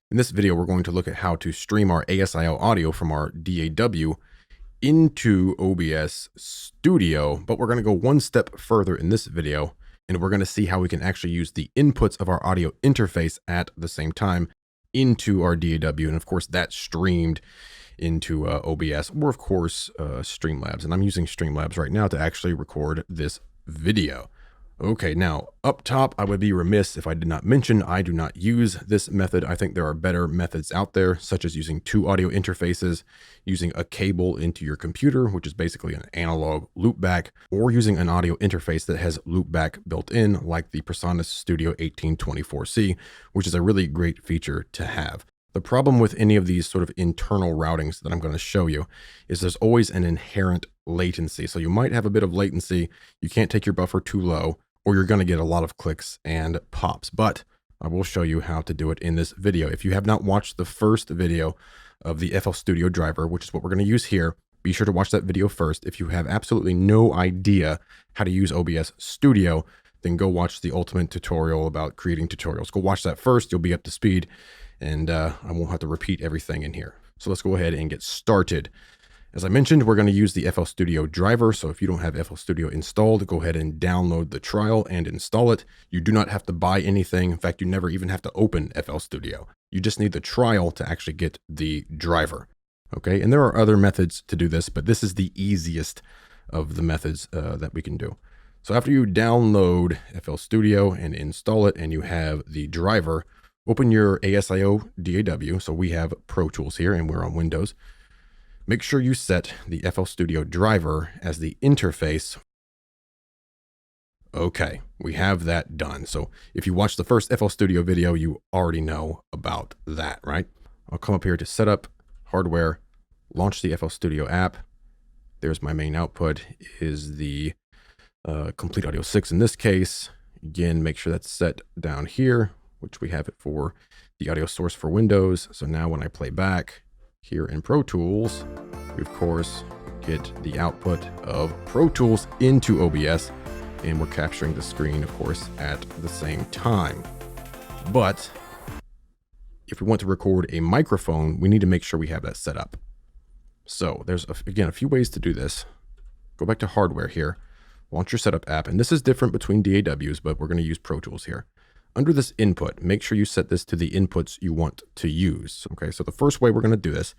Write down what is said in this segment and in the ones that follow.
In this video, we're going to look at how to stream our ASIO audio from our DAW into OBS Studio, but we're going to go one step further in this video, and we're going to see how we can actually use the inputs of our audio interface at the same time into our DAW, and of course that's streamed into OBS, or of course Streamlabs, and I'm using Streamlabs right now to actually record this video. Okay, now up top, I would be remiss if I did not mention I do not use this method. I think there are better methods out there, such as using two audio interfaces, using a cable into your computer, which is basically an analog loopback, or using an audio interface that has loopback built in, like the PreSonus Studio 1824C, which is a really great feature to have. The problem with any of these sort of internal routings that I'm going to show you is there's always an inherent latency. So you might have a bit of latency, you can't take your buffer too low, or you're going to get a lot of clicks and pops, but I will show you how to do it in this video. If you have not watched the first video of the FL Studio driver, which is what we're going to use here, be sure to watch that video first. If you have absolutely no idea how to use OBS Studio, then go watch the ultimate tutorial about creating tutorials. Go watch that first, you'll be up to speed, and I won't have to repeat everything in here. So let's go ahead and get started. As I mentioned, we're going to use the FL Studio driver. So if you don't have FL Studio installed, go ahead and download the trial and install it. You do not have to buy anything. In fact, you never even have to open FL Studio. You just need the trial to actually get the driver. Okay, and there are other methods to do this, but this is the easiest of the methods that we can do. So after you download FL Studio and install it and you have the driver, open your ASIO DAW. So we have Pro Tools here and we're on Windows. Make sure you set the FL Studio driver as the interface. Okay, we have that done. So if you watched the first FL Studio video, you already know about that, right? I'll come up here to Setup, Hardware, launch the FL Studio app. There's my main output, is the Komplete Audio 6 in this case. Again, make sure that's set down here, which we have it for the audio source for Windows. So now when I play back, here in Pro Tools, we of course get the output of Pro Tools into OBS, and we're capturing the screen, of course, at the same time. But if we want to record a microphone, we need to make sure we have that set up. So there's, again, a few ways to do this. Go back to Hardware here, launch your Setup app, and this is different between DAWs, but we're going to use Pro Tools here. Under this input, make sure you set this to the inputs you want to use. Okay, so the first way we're going to do this,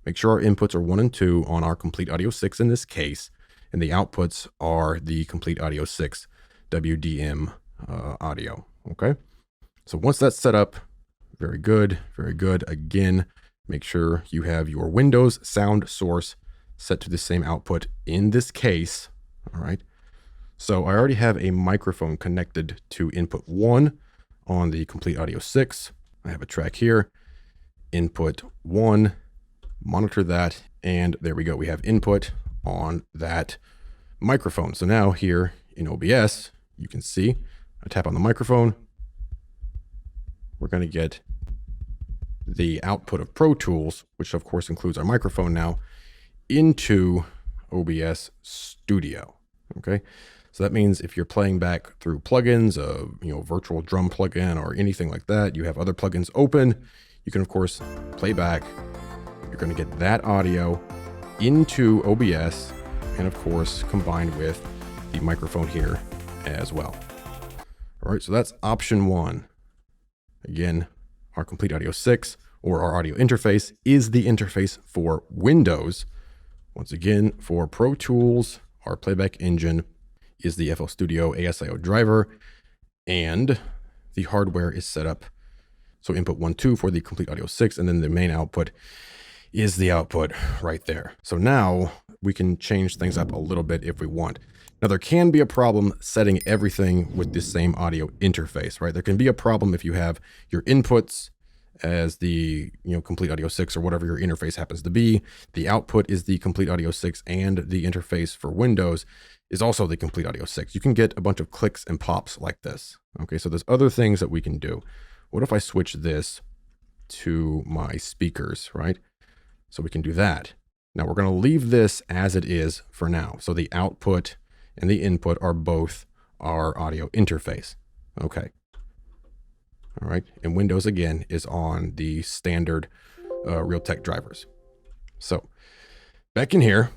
make sure our inputs are 1 and 2 on our Komplete Audio 6 in this case, and the outputs are the Komplete Audio 6 WDM audio. Okay, so once that's set up, very good, very good. Again, make sure you have your Windows sound source set to the same output in this case. All right, so I already have a microphone connected to input 1 on the Komplete Audio 6. I have a track here, input 1, monitor that, and there we go. We have input on that microphone. So now here in OBS, you can see, I tap on the microphone, we're going to get the output of Pro Tools, which of course includes our microphone now, into OBS Studio. Okay. So that means if you're playing back through plugins, virtual drum plugin or anything like that, you have other plugins open, you can of course play back. You're going to get that audio into OBS and of course combined with the microphone here as well. All right, so that's option 1. Again, our Komplete Audio 6 or our audio interface is the interface for Windows. Once again, for Pro Tools, our playback engine is the FL Studio ASIO driver, and the hardware is set up. So input 1, 2 for the Komplete Audio 6, and then the main output is the output right there. So now we can change things up a little bit if we want. Now there can be a problem setting everything with the same audio interface, right? There can be a problem if you have your inputs as the Komplete Audio 6 or whatever your interface happens to be. The output is the Komplete Audio 6, and the interface for Windows is also the Komplete Audio 6. You can get a bunch of clicks and pops like this. Okay, so there's other things that we can do. What if I switch this to my speakers, right? So we can do that. Now we're going to leave this as it is for now. So the output and the input are both our audio interface. Okay. All right. And Windows, again, is on the standard Realtek drivers. So back in here,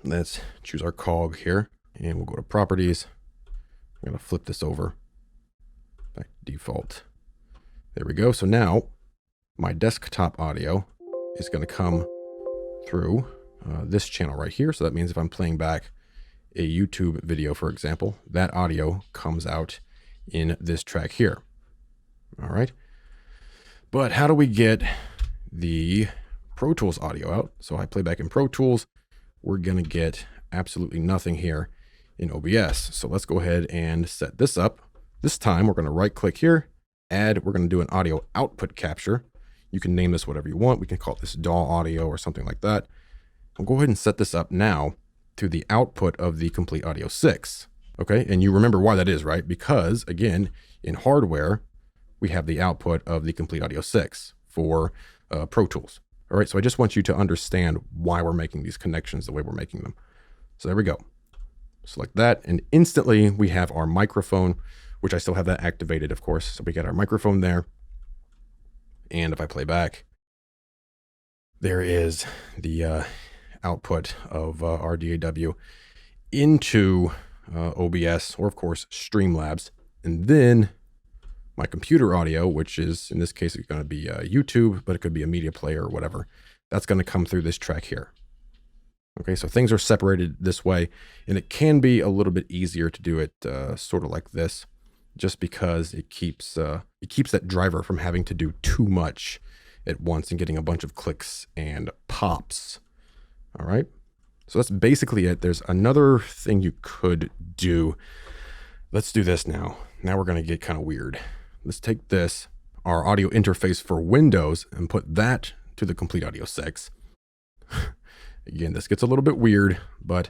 let's choose our cog here, and we'll go to properties. I'm going to flip this over back to default. There we go. So now my desktop audio is going to come through this channel right here. So that means if I'm playing back a YouTube video, for example, that audio comes out in this track here. All right. But how do we get the Pro Tools audio out? So I play back in Pro Tools. We're going to get absolutely nothing here in OBS. So let's go ahead and set this up. This time we're going to right click here, add, we're going to do an audio output capture. You can name this whatever you want. We can call this DAW audio or something like that. We'll go ahead and set this up now to the output of the Komplete Audio 6. Okay, and you remember why that is, right? Because again, in hardware, we have the output of the Komplete Audio 6 for Pro Tools. All right, so I just want you to understand why we're making these connections the way we're making them. So there we go. Select that, and instantly we have our microphone, which I still have that activated, of course. So we get our microphone there. And if I play back, there is the output of our DAW into OBS, or of course Streamlabs, and then my computer audio, which is in this case it's going to be YouTube, but it could be a media player or whatever. That's going to come through this track here. Okay, so things are separated this way, and it can be a little bit easier to do it sort of like this, just because it keeps that driver from having to do too much at once and getting a bunch of clicks and pops. All right, so that's basically it. There's another thing you could do. Let's do this now. Now we're going to get kind of weird. Let's take this, our audio interface for Windows, and put that to the Komplete Audio 6. Again, this gets a little bit weird, but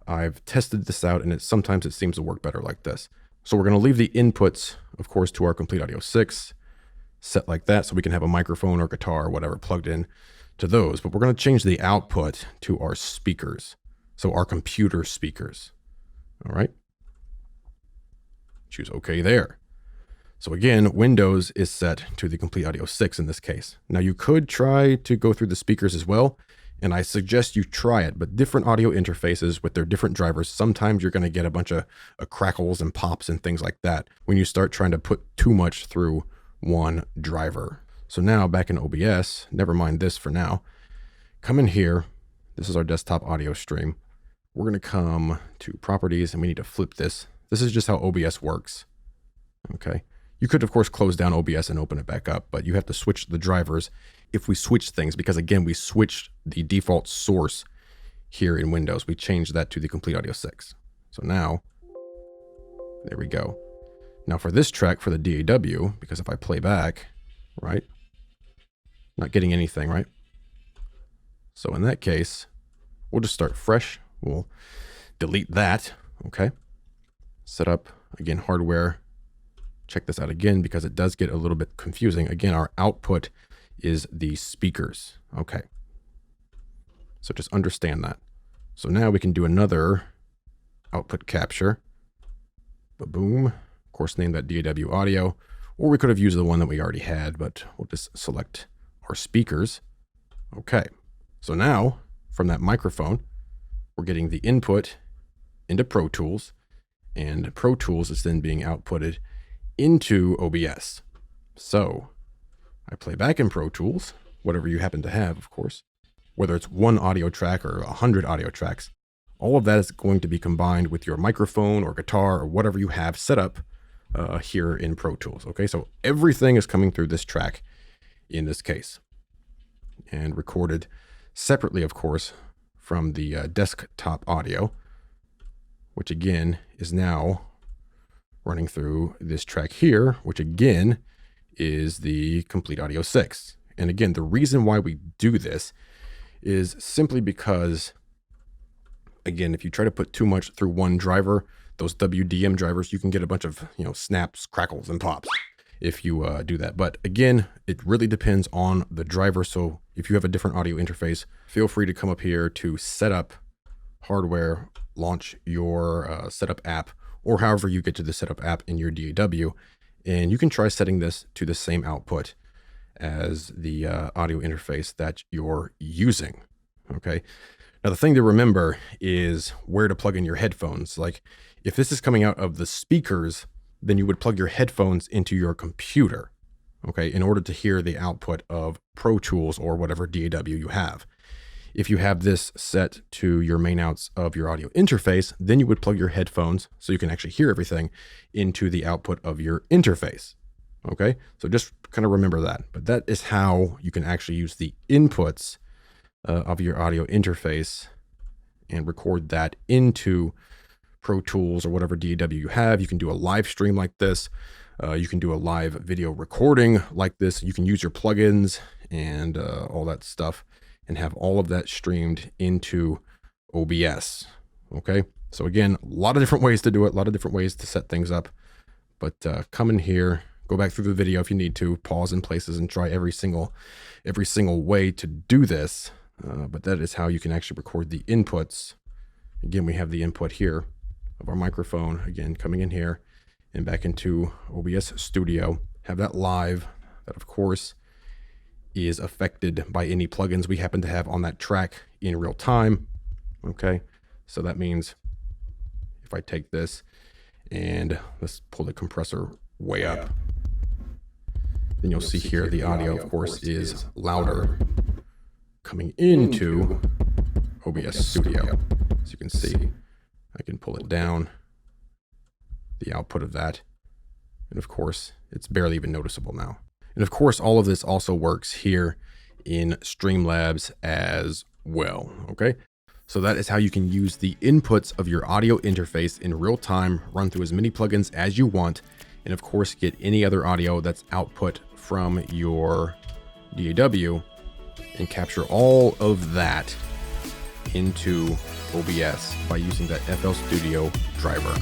I've tested this out, and sometimes it seems to work better like this. So we're going to leave the inputs, of course, to our Komplete Audio 6 set like that, so we can have a microphone or guitar or whatever plugged in to those. But we're going to change the output to our speakers, so our computer speakers. All right. Choose OK there. So again, Windows is set to the Komplete Audio 6 in this case. Now you could try to go through the speakers as well, and I suggest you try it, but different audio interfaces with their different drivers, sometimes you're going to get a bunch of crackles and pops and things like that when you start trying to put too much through one driver. So now back in OBS, never mind this for now, come in here. This is our desktop audio stream. We're going to come to properties, and we need to flip this. This is just how OBS works. Okay. You could, of course, close down OBS and open it back up, but you have to switch the drivers if we switch things, because again, we switched the default source here in Windows. We changed that to the Komplete Audio 6. So now, there we go. Now for this track, for the DAW, because if I play back, right, not getting anything, right? So in that case, we'll just start fresh. We'll delete that, okay? Set up, again, hardware. Check this out again, because it does get a little bit confusing. Again, our output is the speakers. Okay. So just understand that. So now we can do another output capture. Boom. Of course, name that DAW audio, or we could have used the one that we already had, but we'll just select our speakers. Okay. So now from that microphone, we're getting the input into Pro Tools, and Pro Tools is then being outputted into OBS. So I play back in Pro Tools, whatever you happen to have, of course, whether it's one audio track or 100 audio tracks, all of that is going to be combined with your microphone or guitar or whatever you have set up here in Pro Tools. Okay, so everything is coming through this track in this case, and recorded separately, of course, from the desktop audio, which again is now running through this track here, which again is the Komplete Audio 6. And again, the reason why we do this is simply because, again, if you try to put too much through one driver, those WDM drivers, you can get a bunch of, snaps, crackles, and pops if you do that. But again, it really depends on the driver. So if you have a different audio interface, feel free to come up here to setup, hardware, launch your setup app, or however you get to the setup app in your DAW, And you can try setting this to the same output as the audio interface that you're using. Okay. Now, the thing to remember is where to plug in your headphones. Like if this is coming out of the speakers, then you would plug your headphones into your computer, okay, in order to hear the output of Pro Tools or whatever DAW you have. If you have this set to your main outs of your audio interface, then you would plug your headphones so you can actually hear everything into the output of your interface. Okay, so just kind of remember that. But that is how you can actually use the inputs of your audio interface and record that into Pro Tools or whatever DAW you have. You can do a live stream like this. You can do a live video recording like this. You can use your plugins and all that stuff and have all of that streamed into OBS. Okay, so again, a lot of different ways to do it, a lot of different ways to set things up. But come in here, go back through the video if you need to, pause in places and try every single way to do this. But that is how you can actually record the inputs. Again, we have the input here of our microphone, again, coming in here and back into OBS Studio. Have that live. That, of course, is affected by any plugins we happen to have on that track in real time. Okay, so that means if I take this and let's pull the compressor way up, then you'll see here the audio, of course, is louder coming into OBS Studio. As you can see, I can pull it down, the output of that, and of course, it's barely even noticeable now. And of course, all of this also works here in Streamlabs as well, okay? So that is how you can use the inputs of your audio interface in real time, run through as many plugins as you want, and of course, get any other audio that's output from your DAW and capture all of that into OBS by using that FL Studio driver.